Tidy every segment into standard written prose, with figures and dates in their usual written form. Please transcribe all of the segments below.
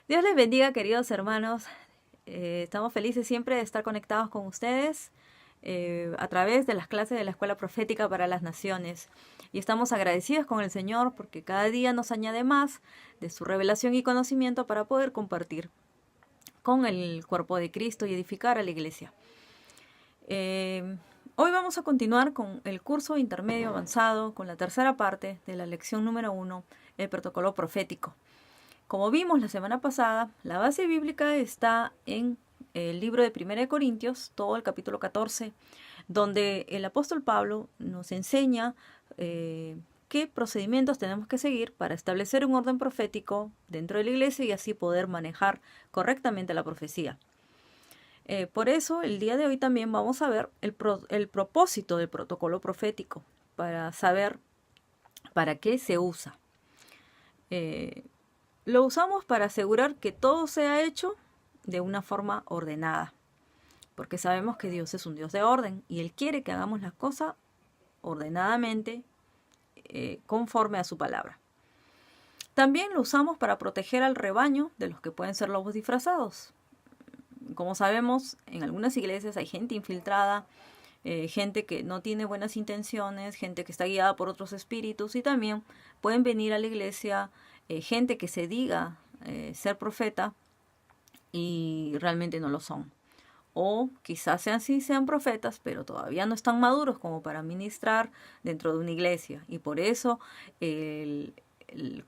Dios les bendiga, queridos hermanos. Estamos felices siempre de estar conectados con ustedes a través de las clases de la Escuela Profética para las Naciones. Y estamos agradecidos con el Señor porque cada día nos añade más de su revelación y conocimiento para poder compartir con el cuerpo de Cristo y edificar a la iglesia. Hoy vamos a continuar con el curso intermedio avanzado, con la tercera parte de la lección número 1, el protocolo profético. Como vimos la semana pasada, la base bíblica está en el libro de 1 de Corintios, todo el capítulo 14, donde el apóstol Pablo nos enseña qué procedimientos tenemos que seguir para establecer un orden profético dentro de la iglesia y así poder manejar correctamente la profecía. Por eso, el día de hoy también vamos a ver el propósito del protocolo profético, para saber para qué se usa. Lo usamos para asegurar que todo sea hecho de una forma ordenada, porque sabemos que Dios es un Dios de orden y Él quiere que hagamos las cosas ordenadamente, conforme a su palabra. También lo usamos para proteger al rebaño de los que pueden ser lobos disfrazados. Como sabemos, en algunas iglesias hay gente infiltrada, gente que no tiene buenas intenciones, gente que está guiada por otros espíritus, y también pueden venir a la iglesia gente que se diga ser profeta y realmente no lo son. O quizás sean profetas, pero todavía no están maduros como para ministrar dentro de una iglesia. Y por eso el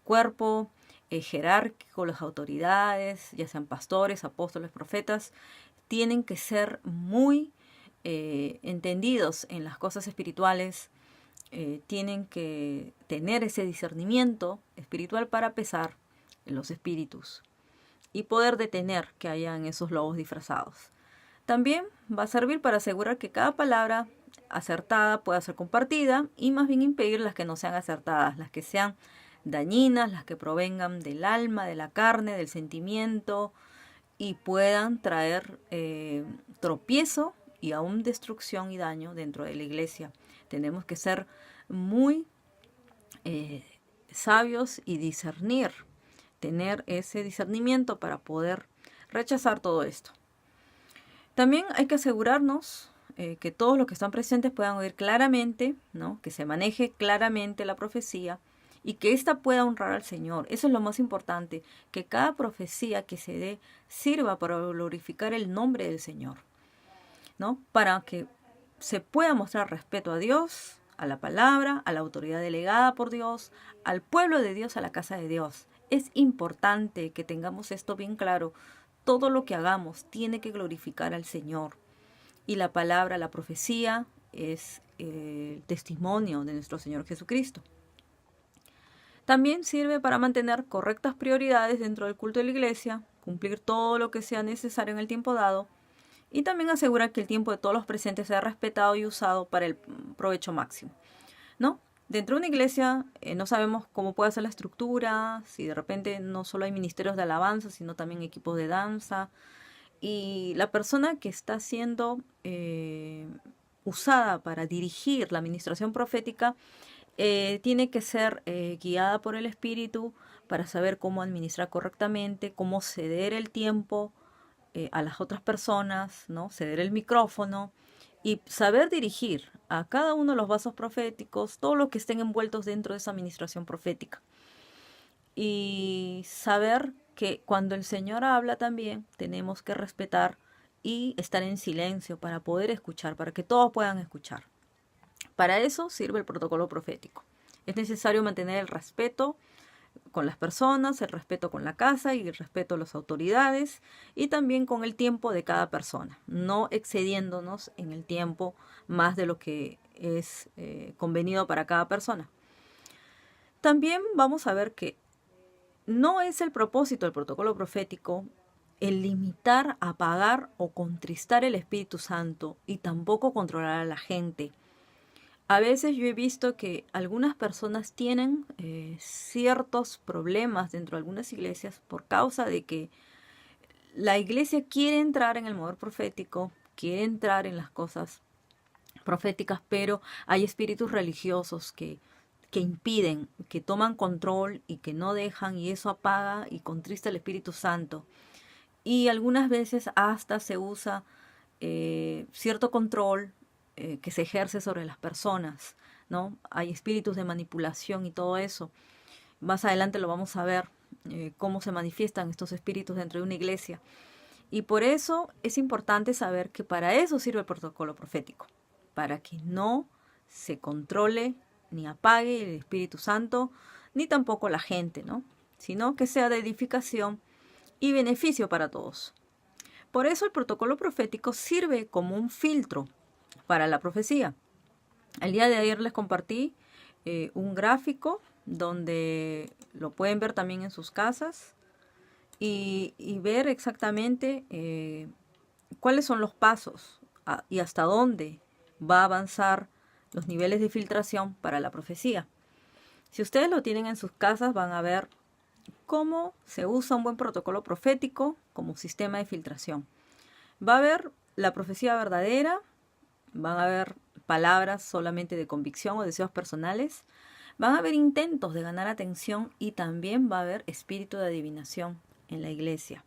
cuerpo jerárquico, las autoridades, ya sean pastores, apóstoles, profetas, tienen que ser muy entendidos en las cosas espirituales, tienen que tener ese discernimiento espiritual para pesar los espíritus y poder detener que hayan esos lobos disfrazados. También va a servir para asegurar que cada palabra acertada pueda ser compartida y más bien impedir las que no sean acertadas, las que sean dañinas, las que provengan del alma, de la carne, del sentimiento y puedan traer tropiezo y aún destrucción y daño dentro de la iglesia. Tenemos que ser muy sabios y discernir, tener ese discernimiento para poder rechazar todo esto. También hay que asegurarnos que todos los que están presentes puedan oír claramente, ¿no? Que se maneje claramente la profecía y que ésta pueda honrar al Señor. Eso es lo más importante, que cada profecía que se dé sirva para glorificar el nombre del Señor, ¿no? Para que se pueda mostrar respeto a Dios, a la palabra, a la autoridad delegada por Dios, al pueblo de Dios, a la casa de Dios. Es importante que tengamos esto bien claro. Todo lo que hagamos tiene que glorificar al Señor. Y la palabra, la profecía, es el testimonio de nuestro Señor Jesucristo. También sirve para mantener correctas prioridades dentro del culto de la iglesia, cumplir todo lo que sea necesario en el tiempo dado, y también asegurar que el tiempo de todos los presentes sea respetado y usado para el provecho máximo, ¿no? Dentro de una iglesia no sabemos cómo puede ser la estructura, si de repente no solo hay ministerios de alabanza, sino también equipos de danza. Y la persona que está siendo usada para dirigir la administración profética tiene que ser guiada por el Espíritu para saber cómo administrar correctamente, cómo ceder el tiempo a las otras personas, ¿no? Ceder el micrófono y saber dirigir a cada uno de los vasos proféticos, todos los que estén envueltos dentro de esa administración profética. Y saber que cuando el Señor habla también tenemos que respetar y estar en silencio para poder escuchar, para que todos puedan escuchar. Para eso sirve el protocolo profético. Es necesario mantener el respeto con las personas, el respeto con la casa y el respeto a las autoridades y también con el tiempo de cada persona, no excediéndonos en el tiempo más de lo que es convenido para cada persona. También vamos a ver que no es el propósito del protocolo profético el limitar, apagar o contristar el Espíritu Santo y tampoco controlar a la gente. A veces yo he visto que algunas personas tienen ciertos problemas dentro de algunas iglesias por causa de que la iglesia quiere entrar en el mover profético, quiere entrar en las cosas proféticas, pero hay espíritus religiosos que que impiden, que toman control y que no dejan, y eso apaga y contrista el Espíritu Santo. Y algunas veces hasta se usa cierto control que se ejerce sobre las personas, ¿no? Hay espíritus de manipulación y todo eso. Más adelante lo vamos a ver, cómo se manifiestan estos espíritus dentro de una iglesia. Y por eso es importante saber que para eso sirve el protocolo profético, para que no se controle ni apague el Espíritu Santo, ni tampoco la gente, ¿no? Sino que sea de edificación y beneficio para todos. Por eso el protocolo profético sirve como un filtro para la profecía. El día de ayer les compartí un gráfico donde lo pueden ver también en sus casas y ver exactamente cuáles son los pasos y hasta dónde va a avanzar los niveles de filtración para la profecía. Si ustedes lo tienen en sus casas, van a ver cómo se usa un buen protocolo profético como sistema de filtración. Va a haber la profecía verdadera, van a haber palabras solamente de convicción o deseos personales, van a haber intentos de ganar atención y también va a haber espíritu de adivinación en la iglesia.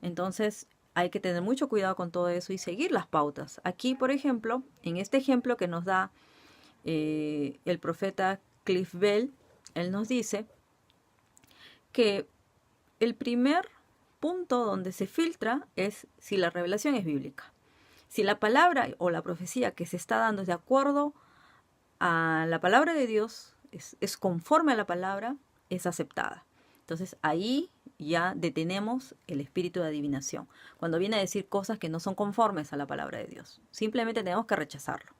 Entonces hay que tener mucho cuidado con todo eso y seguir las pautas. Aquí, por ejemplo, en este ejemplo que nos da el profeta Cliff Bell, él nos dice que el primer punto donde se filtra es si la revelación es bíblica. Si la palabra o la profecía que se está dando es de acuerdo a la palabra de Dios, es conforme a la palabra, es aceptada. Entonces ahí ya detenemos el espíritu de adivinación, cuando viene a decir cosas que no son conformes a la palabra de Dios. Simplemente tenemos que rechazarlo.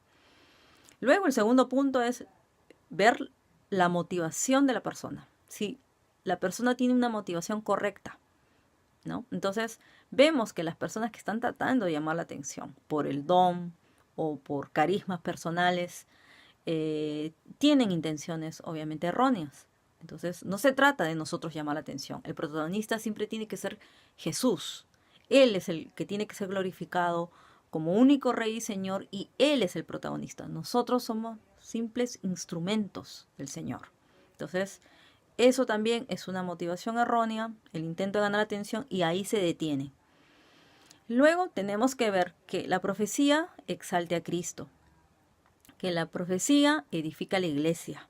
Luego el segundo punto es ver la motivación de la persona. Si la persona tiene una motivación correcta, ¿no? Entonces vemos que las personas que están tratando de llamar la atención por el don o por carismas personales tienen intenciones obviamente erróneas. Entonces no se trata de nosotros llamar la atención. El protagonista siempre tiene que ser Jesús. Él es el que tiene que ser glorificado como único Rey y Señor, y Él es el protagonista. Nosotros somos simples instrumentos del Señor. Entonces eso también es una motivación errónea, el intento de ganar atención, y ahí se detiene. Luego tenemos que ver que la profecía exalte a Cristo, que la profecía edifica la iglesia.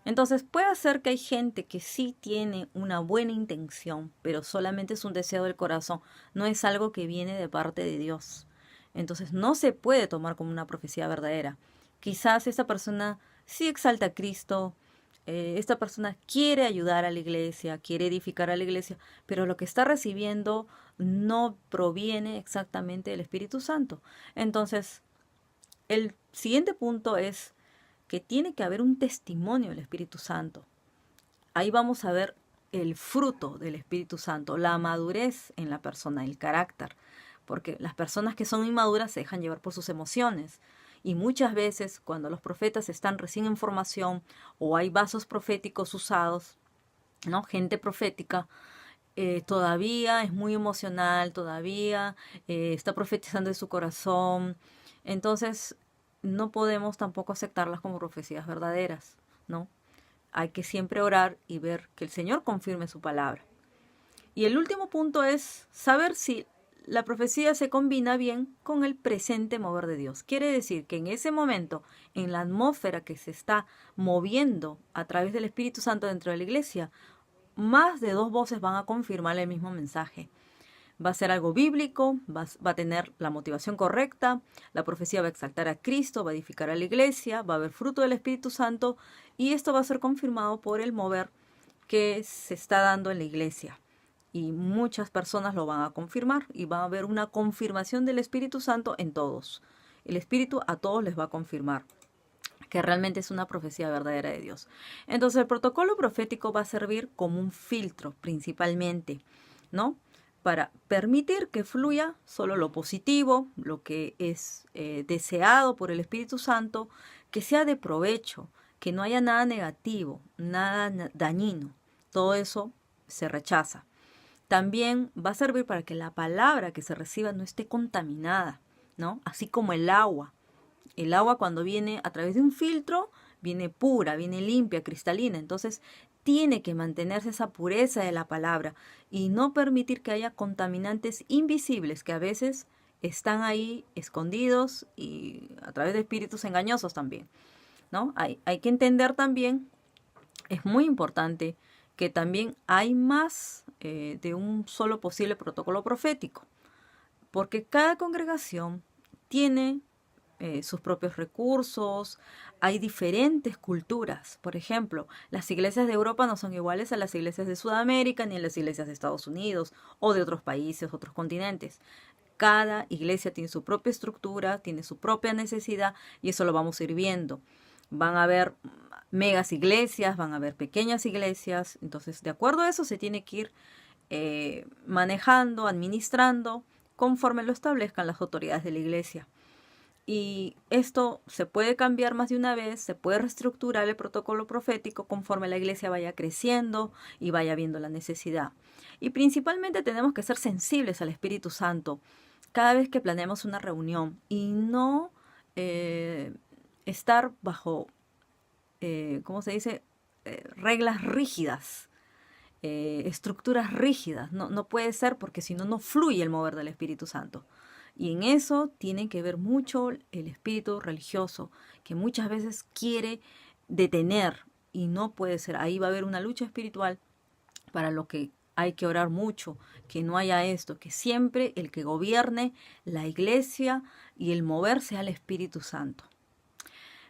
Entonces puede ser que hay gente que sí tiene una buena intención, pero solamente es un deseo del corazón, no es algo que viene de parte de Dios. Entonces no se puede tomar como una profecía verdadera. Quizás esa persona sí exalta a Cristo, esta persona quiere ayudar a la iglesia, quiere edificar a la iglesia, pero lo que está recibiendo no proviene exactamente del Espíritu Santo. Entonces, el siguiente punto es que tiene que haber un testimonio del Espíritu Santo. Ahí vamos a ver el fruto del Espíritu Santo, la madurez en la persona, el carácter, porque las personas que son inmaduras se dejan llevar por sus emociones. Y muchas veces cuando los profetas están recién en formación o hay vasos proféticos usados, ¿no? Gente profética, todavía es muy emocional, todavía está profetizando de su corazón. Entonces no podemos tampoco aceptarlas como profecías verdaderas, ¿no? Hay que siempre orar y ver que el Señor confirme su palabra. Y el último punto es saber si la profecía se combina bien con el presente mover de Dios. Quiere decir que en ese momento, en la atmósfera que se está moviendo a través del Espíritu Santo dentro de la iglesia, más de dos voces van a confirmar el mismo mensaje. Va a ser algo bíblico, va a tener la motivación correcta, la profecía va a exaltar a Cristo, va a edificar a la iglesia, va a haber fruto del Espíritu Santo, y esto va a ser confirmado por el mover que se está dando en la iglesia. Y muchas personas lo van a confirmar y va a haber una confirmación del Espíritu Santo en todos. El Espíritu a todos les va a confirmar que realmente es una profecía verdadera de Dios. Entonces el protocolo profético va a servir como un filtro principalmente, ¿no? Para permitir que fluya solo lo positivo, lo que es deseado por el Espíritu Santo, que sea de provecho, que no haya nada negativo, nada dañino. Todo eso se rechaza. También va a servir para que la palabra que se reciba no esté contaminada, ¿no? Así como el agua. El agua cuando viene a través de un filtro viene pura, viene limpia, cristalina. Entonces tiene que mantenerse esa pureza de la palabra y no permitir que haya contaminantes invisibles que a veces están ahí escondidos y a través de espíritus engañosos también, ¿no? Hay que entender también, es muy importante, que también hay más de un solo posible protocolo profético, porque cada congregación tiene sus propios recursos, hay diferentes culturas. Por ejemplo, las iglesias de Europa no son iguales a las iglesias de Sudamérica ni a las iglesias de Estados Unidos o de otros países, otros continentes. Cada iglesia tiene su propia estructura, tiene su propia necesidad y eso lo vamos a ir viendo. Van a haber megas iglesias, van a haber pequeñas iglesias. Entonces, de acuerdo a eso, se tiene que ir manejando, administrando, conforme lo establezcan las autoridades de la iglesia. Y esto se puede cambiar más de una vez, se puede reestructurar el protocolo profético conforme la iglesia vaya creciendo y vaya viendo la necesidad. Y principalmente tenemos que ser sensibles al Espíritu Santo cada vez que planeamos una reunión y no estar bajo, ¿cómo se dice? Reglas rígidas, estructuras rígidas. No puede ser, porque si no, no fluye el mover del Espíritu Santo. Y en eso tiene que ver mucho el espíritu religioso, que muchas veces quiere detener y no puede ser. Ahí va a haber una lucha espiritual, para lo que hay que orar mucho, que no haya esto, que siempre el que gobierne la iglesia y el mover sea el Espíritu Santo.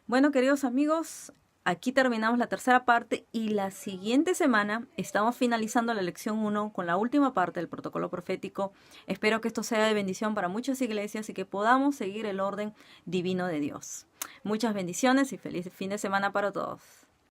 Bueno, queridos amigos, aquí terminamos la tercera parte y la siguiente semana estamos finalizando la lección 1 con la última parte del protocolo profético. Espero que esto sea de bendición para muchas iglesias y que podamos seguir el orden divino de Dios. Muchas bendiciones y feliz fin de semana para todos.